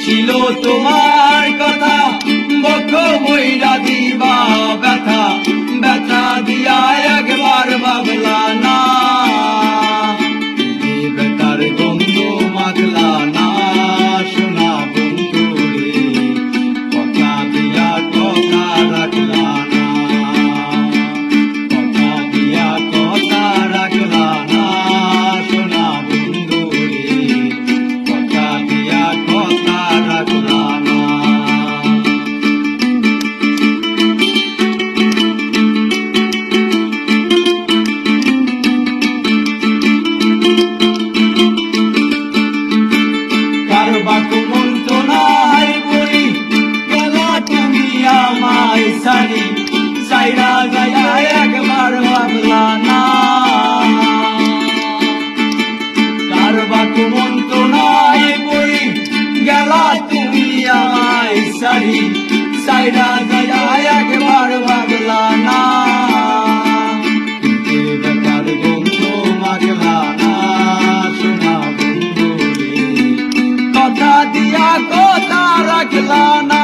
ছিল তোমার কথা, বক্ষ বইরা দিবা ব্যথা, ব্যথা দিয়া একবার ভাবলা না, বেতার গন্ধ মাখলা না, সোনা বন্ধু রে কথা দিয়া কথা রাখলা না, কথা দিয়া কথা রাখলা না, সোনা বন্ধু রে কথা দিয়া কথা রাখলা না। সাইরা গায়া একবার ভাবলা না, কার বাকু মন তো নাই বই গেলা তুমি আমায় সারি, সাইরা গায়া একবার ভাবলা না, বেকার গন্ধ মাগলা না, সোনা বন্ধু রে কথা দিয়া কথা রাখলা না।